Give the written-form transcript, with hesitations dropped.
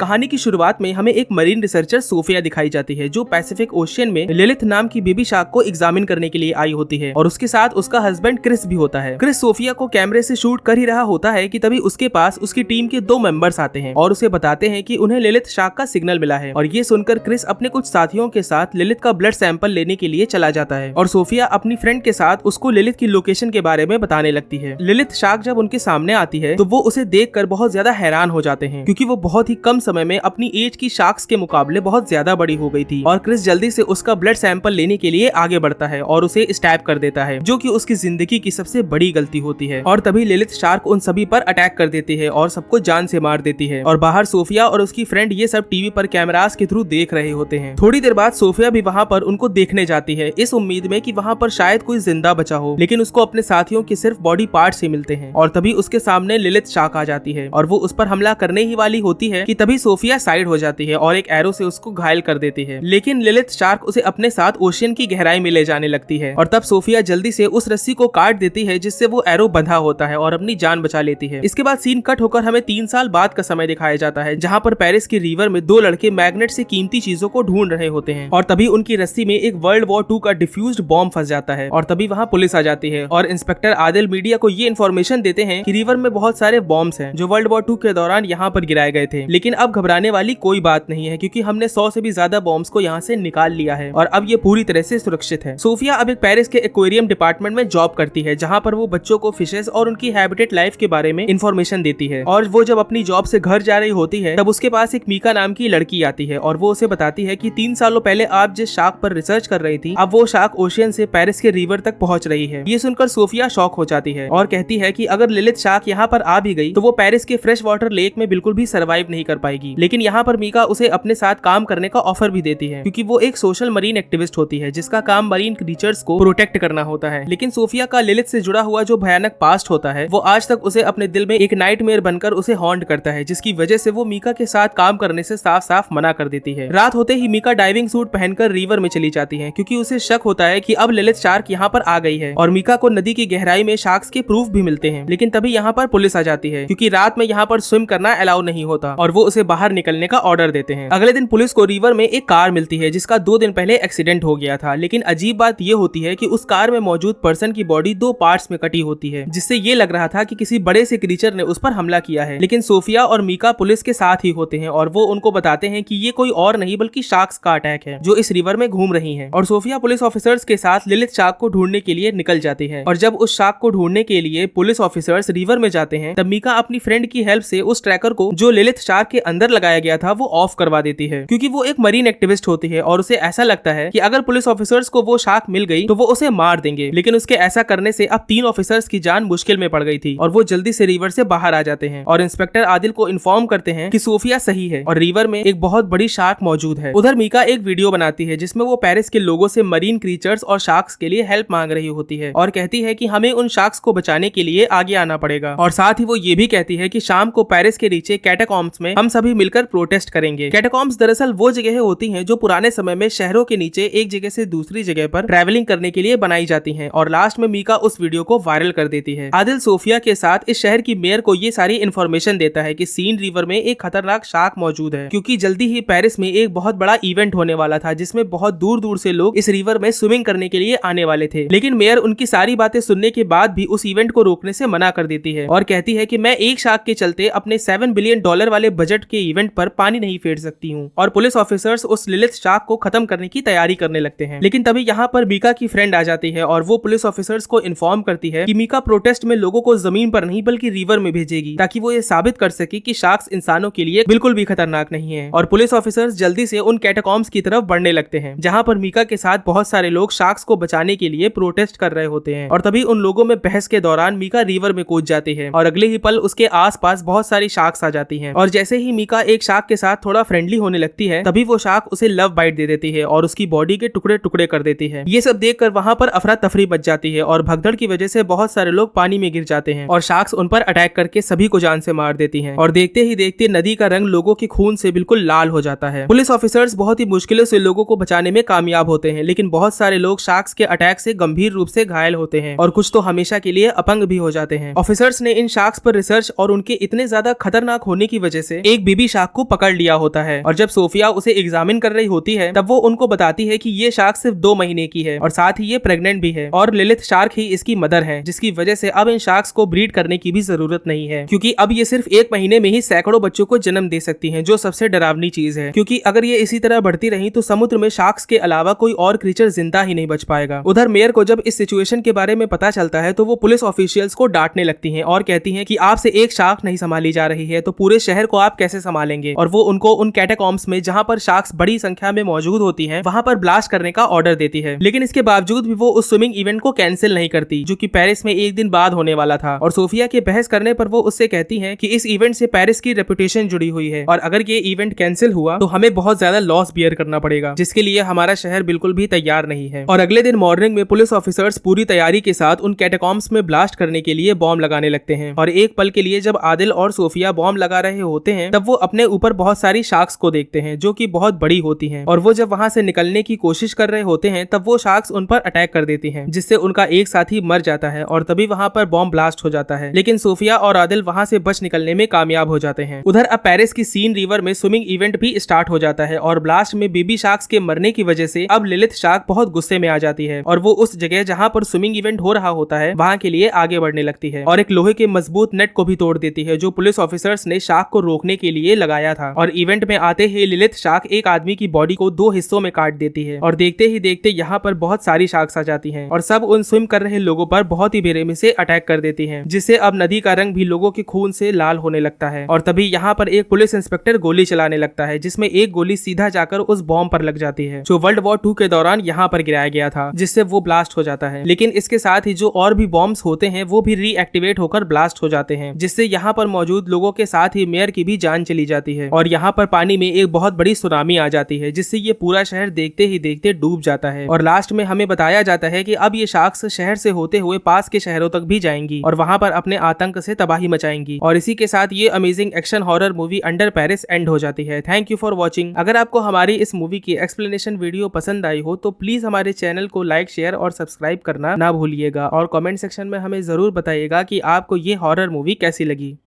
कहानी की शुरुआत में हमें एक मरीन रिसर्चर सोफिया दिखाई जाती है जो पैसिफिक ओशियन में लिलिथ नाम की बेबी शार्क को एग्जामिन करने के लिए आई होती है और उसके साथ उसका हस्बैंड क्रिस भी होता है। क्रिस सोफिया को कैमरे से शूट कर ही रहा होता है कि तभी उसके पास उसकी टीम के 2 मेंबर्स आते हैं और उसे बताते हैं कि उन्हें लिलिथ शार्क का सिग्नल मिला है। और ये सुनकर क्रिस अपने कुछ साथियों के साथ लिलिथ का ब्लड सैंपल लेने के लिए चला जाता है और सोफिया अपनी फ्रेंड के साथ उसको लिलिथ की लोकेशन के बारे में बताने लगती है। लिलिथ शार्क जब उनके सामने आती है तो वो उसे देखकर बहुत ज्यादा हैरान हो जाते हैं क्योंकि वो बहुत ही कम समय में अपनी एज की शार्क्स के मुकाबले बहुत ज्यादा बड़ी हो गई थी। और क्रिस जल्दी से उसका ब्लड सैंपल लेने के लिए आगे बढ़ता है और उसे स्टैब कर देता है जो कि उसकी जिंदगी की सबसे बड़ी गलती होती है। और तभी लिलिथ शार्क उन सभी पर अटैक कर देती है और सबको जान से मार देती है। और बाहर सोफिया और उसकी फ्रेंड ये सब टीवी पर कैमरास के थ्रू देख रहे होते हैं। थोड़ी देर बाद सोफिया भी वहाँ पर उनको देखने जाती है इस उम्मीद में कि वहाँ पर शायद कोई जिंदा बचा हो, लेकिन उसको अपने साथियों के सिर्फ बॉडी पार्ट्स ही मिलते हैं। और तभी उसके सामने लिलिथ शार्क आ जाती है और वो उस पर हमला करने ही वाली होती है कि तभी सोफिया साइड हो जाती है और एक एरो से उसको घायल कर देती है। लेकिन लिलिथ शार्क उसे अपने साथ ओशियन की गहराई में ले जाने लगती है और तब सोफिया जल्दी से उस रस्सी को काट देती है जिससे वो एरो बंधा होता है और अपनी जान बचा लेती है। इसके बाद सीन कट होकर हमें 3 साल बाद का समय दिखाया जाता है जहाँ पर पेरिस की रिवर में 2 लड़के मैग्नेट से कीमती चीजों को ढूंढ रहे होते हैं और तभी उनकी रस्सी में एक वर्ल्ड वॉर 2 का डिफ्यूज्ड बॉम्ब फंस जाता है और तभी वहाँ पुलिस आ जाती है और इंस्पेक्टर आदिल मीडिया को ये इन्फॉर्मेशन देते हैं कि रिवर में बहुत सारे बॉम्ब्स हैं जो वर्ल्ड वॉर 2 के दौरान यहाँ पर गिराए गए थे, लेकिन अब घबराने वाली कोई बात नहीं है क्योंकि हमने 100 से भी ज्यादा बॉम्ब्स को यहाँ से निकाल लिया है और अब ये पूरी तरह से सुरक्षित है। सोफिया अब एक पेरिस के एक्वेरियम डिपार्टमेंट में जॉब करती है जहाँ पर वो बच्चों को फिशेस और उनकी हैबिटेट लाइफ के बारे में इन्फॉर्मेशन देती है। और वो जब अपनी जॉब से घर जा रही होती है तब उसके पास एक मीका नाम की लड़की आती है और वो उसे बताती है कि 3 सालों पहले आप जिस शार्क पर रिसर्च कर रही थी अब वो शार्क ओशियन से पेरिस के रिवर तक पहुंच रही है। ये सुनकर सोफिया शॉक हो जाती है और कहती है कि अगर लिलिथ शार्क यहाँ पर आ भी गई तो वो पेरिस के फ्रेश वाटर लेक में बिल्कुल भी सर्वाइव नहीं कर पाएगी। लेकिन यहाँ पर मीका उसे अपने साथ काम करने का ऑफर भी देती है क्योंकि वो एक सोशल मरीन एक्टिविस्ट होती है जिसका काम मरीन क्रीचर्स को प्रोटेक्ट करना होता है। लेकिन सोफिया का लिलिथ से जुड़ा हुआ जो भयानक पास्ट होता है वो आज तक उसे अपने दिल में एक नाइटमेयर बनकर उसे हॉन्ट करता है, जिसकी वजह से वो मीका के साथ काम करने से साफ साफ मना कर देती है। रात होते ही मीका डाइविंग सूट पहनकर रिवर में चली जाती है क्योंकि उसे शक होता है कि अब लिलिथ शार्क यहाँ पर आ गई है और मीका को नदी की गहराई में शार्क्स के प्रूफ भी मिलते हैं। लेकिन तभी यहाँ पर पुलिस आ जाती है क्योंकि रात में यहाँ पर स्विम करना अलाउ नहीं होता और वो उसे बाहर निकलने का ऑर्डर देते हैं। अगले दिन पुलिस को रिवर में एक कार मिलती है जिसका 2 दिन पहले एक्सीडेंट हो गया था, लेकिन अजीब बात ये होती है कि उस कार में मौजूद पर्सन की बॉडी 2 पार्ट्स में कटी होती है जिससे ये लग रहा था कि किसी बड़े से क्रीचर ने उस पर हमला किया है। लेकिन सोफिया और मीका पुलिस के साथ ही होते हैं और वो उनको बताते हैं कि ये कोई और नहीं बल्कि शार्क्स का अटैक है जो इस रिवर में घूम रही है। और सोफिया पुलिस ऑफिसर्स के साथ लिलिथ शार्क को ढूंढने के लिए निकल जाती है और जब उस शार्क को ढूंढने के लिए पुलिस ऑफिसर्स रिवर में जाते हैं तब मीका अपनी फ्रेंड की हेल्प से उस ट्रैकर को जो लिलिथ शार्क के अंदर लगाया गया था वो ऑफ करवा देती है क्योंकि वो एक मरीन एक्टिविस्ट होती है और उसे ऐसा लगता है कि अगर पुलिस ऑफिसर्स को वो शार्क मिल गई तो वो उसे मार देंगे। लेकिन उसके ऐसा करने से अब 3 ऑफिसर्स की जान मुश्किल में पड़ गई थी और वो जल्दी से रिवर से बाहर आ जाते हैं और इंस्पेक्टर आदिल को इन्फॉर्म करते हैं कि सोफिया सही है और रिवर में एक बहुत बड़ी शार्क मौजूद है। उधर मीका एक वीडियो बनाती है जिसमें वो पेरिस के लोगों से मरीन क्रीचर्स और शार्क्स के लिए हेल्प मांग रही होती है और कहती है कि हमें उन शार्क्स को बचाने के लिए आगे आना पड़ेगा। और साथ ही वो ये भी कहती है कि शाम को पेरिस के नीचे कैटाकॉम्ब्स में हम सभी मिलकर प्रोटेस्ट करेंगे। कैटाकॉम्ब्स दरअसल वो जगह होती हैं जो पुराने समय में शहरों के नीचे एक जगह से दूसरी जगह पर ट्रैवलिंग करने के लिए बनाई जाती हैं और लास्ट में मीका उस वीडियो को वायरल कर देती है। आदिल सोफिया के साथ इस शहर की मेयर को ये सारी इन्फॉर्मेशन देता है कि सीन रिवर में एक खतरनाक शार्क मौजूद है क्योंकि जल्दी ही पेरिस में एक बहुत बड़ा इवेंट होने वाला था जिसमें बहुत दूर दूर से लोग इस रिवर में स्विमिंग करने के लिए आने वाले थे। लेकिन मेयर उनकी सारी बातें सुनने के बाद भी उस इवेंट को रोकने से मना कर देती है और कहती है कि मैं एक शार्क के चलते अपने $7 बिलियन वाले बजट के इवेंट पर पानी नहीं फेर सकती हूँ। और पुलिस ऑफिसर्स उस लिलिथ शार्क को खत्म करने की तैयारी करने लगते हैं। लेकिन तभी यहाँ पर मीका की फ्रेंड आ जाती है और वो पुलिस ऑफिसर्स को इन्फॉर्म करती है कि मीका प्रोटेस्ट में लोगों को जमीन पर नहीं बल्कि रिवर में भेजेगी ताकि वो ये साबित कर सके कि शार्क्स इंसानों के लिए बिल्कुल भी खतरनाक नहीं है। और पुलिस ऑफिसर्स जल्दी से उन कैटाकॉम्ब्स की तरफ बढ़ने लगते हैं जहाँ पर मीका के साथ बहुत सारे लोग शार्क्स को बचाने के लिए प्रोटेस्ट कर रहे होते हैं। और तभी उन लोगों में बहस के दौरान मीका रिवर में कूद जाती है और अगले ही पल उसके आसपास बहुत सारी शार्क्स आ जाती हैं। और जैसे ही मीका एक शार्क के साथ थोड़ा फ्रेंडली होने लगती है तभी वो शार्क उसे लव बाइट दे देती है और उसकी बॉडी के टुकड़े टुकड़े कर देती है। ये सब देखकर वहाँ पर अफरा तफरी मच जाती है और भगदड़ की वजह से बहुत सारे लोग पानी में गिर जाते हैं और शार्क्स उन पर अटैक करके सभी को जान से मार देती हैं। और देखते ही देखते नदी का रंग लोगों के खून से बिल्कुल लाल हो जाता है। पुलिस ऑफिसर्स बहुत ही मुश्किलों से लोगों को बचाने में कामयाब होते हैं, लेकिन बहुत सारे लोग शार्क्स के अटैक से गंभीर रूप से घायल होते हैं और कुछ तो हमेशा के लिए अपंग भी हो जाते हैं। ऑफिसर्स ने इन शार्क्स पर रिसर्च और उनके इतने ज्यादा खतरनाक होने की वजह से एक बेबी शार्क को पकड़ लिया होता है। और जब सोफिया उसे एग्जामिन कर रही होती है तब वो उनको बताती है कि ये शार्क सिर्फ 2 महीने की है और साथ ही ये प्रेग्नेंट भी है और लिलिथ शार्क ही इसकी मदर है, जिसकी वजह से अब इन शार्क्स को ब्रीड करने की भी जरूरत नहीं है, क्योंकि अब ये सिर्फ 1 महीने में ही सैकड़ों बच्चों को जन्म दे सकती हैं, जो सबसे डरावनी चीज है, क्योंकि अगर ये इसी तरह बढ़ती रही तो समुद्र में शार्क्स के अलावा कोई और क्रीचर जिंदा ही नहीं बच पाएगा। उधर मेयर को जब इस सिचुएशन के बारे में पता चलता है तो वो पुलिस ऑफिशियल्स को डांटने लगती हैं और कहती हैं कि आपसे एक शार्क नहीं संभाली जा रही है तो पूरे शहर को आप कैसे संभालेंगे। और वो उनको उन कैटाकॉम्ब्स में जहां पर शार्क्स बड़ी संख्या में मौजूद होती हैं वहां पर ब्लास्ट करने का ऑर्डर देती है, लेकिन इसके बावजूद भी वो उस स्विमिंग इवेंट को कैंसिल नहीं करती जो कि पेरिस में 1 दिन बाद होने वाला था। और सोफिया के बहस करने पर वो उससे कहती हैं कि इस इवेंट से पेरिस की रेपुटेशन जुड़ी हुई है और अगर ये इवेंट कैंसिल हुआ तो हमें बहुत ज्यादा लॉस बियर करना पड़ेगा, जिसके लिए हमारा शहर बिल्कुल भी तैयार नहीं है। और अगले दिन मॉर्निंग में पुलिस ऑफिसर्स पूरी तैयारी के साथ उन कैटाकॉम्ब्स में ब्लास्ट करने के लिए बॉम्ब लगाने लगते हैं। और एक पल के लिए जब आदिल और सोफिया बॉम्ब लगा रहे होते हैं तब वो अपने ऊपर बहुत सारी शार्क्स को देखते हैं जो कि बहुत बड़ी होती हैं, और वो जब वहां से निकलने की कोशिश कर रहे होते हैं तब वो शार्क्स उन पर अटैक कर देती हैं, जिससे उनका एक साथी मर जाता है और तभी वहां पर बॉम्ब ब्लास्ट हो जाता है, लेकिन सोफिया और आदिल वहां से बच निकलने में कामयाब हो जाते हैं। उधर अब पेरिस की सीन रिवर में स्विमिंग इवेंट भी स्टार्ट हो जाता है और ब्लास्ट में बेबी शार्क्स के मरने की वजह से अब लिलिथ शार्क बहुत गुस्से में आ जाती है और वो उस जगह जहां पर स्विमिंग इवेंट हो रहा होता है वहां के लिए आगे बढ़ने लगती है और एक लोहे के मजबूत नेट को भी तोड़ देती है जो पुलिस ऑफिसर्स ने शार्क को रोकने के लिए लगाया था। और इवेंट में आते ही लिलिथ शार्क एक आदमी की बॉडी को 2 हिस्सों में काट देती है और देखते ही देखते यहाँ पर बहुत सारी शार्क्स आ जाती हैं और सब उन स्विम कर रहे लोगों पर बहुत ही बेरहमी से अटैक कर देती हैं, जिससे अब नदी का रंग भी लोगों के खून से लाल होने लगता है। और तभी यहाँ पर एक पुलिस इंस्पेक्टर गोली चलाने लगता है, जिसमें एक गोली सीधा जाकर उस बॉम्ब पर लग जाती है जो वर्ल्ड वॉर 2 के दौरान यहाँ पर गिराया गया था, जिससे वो ब्लास्ट हो जाता है। लेकिन इसके साथ ही जो और भी बॉम्ब्स होते हैं वो भी रीएक्टिवेट होकर ब्लास्ट हो जाते हैं, जिससे यहाँ पर मौजूद लोगों के साथ ही मेयर की भी जान चली जाती है और यहाँ पर पानी में एक बहुत बड़ी सुनामी आ जाती है, जिससे ये पूरा शहर देखते ही देखते डूब जाता है। और लास्ट में हमें बताया जाता है कि अब ये शार्क्स शहर से होते हुए पास के शहरों तक भी जाएंगी और वहां पर अपने आतंक से तबाही मचाएंगी। और इसी के साथ ये amazing action horror movie under Paris and हो जाती है। Thank you for watching. अगर आपको हमारी इस मूवी की एक्सप्लेनेशन वीडियो पसंद आई हो तो प्लीज हमारे चैनल को लाइक, शेयर और सब्सक्राइब करना ना भूलिएगा और कमेंट सेक्शन में हमें जरूर बताइएगा कि आपको ये हॉरर मूवी कैसी लगी।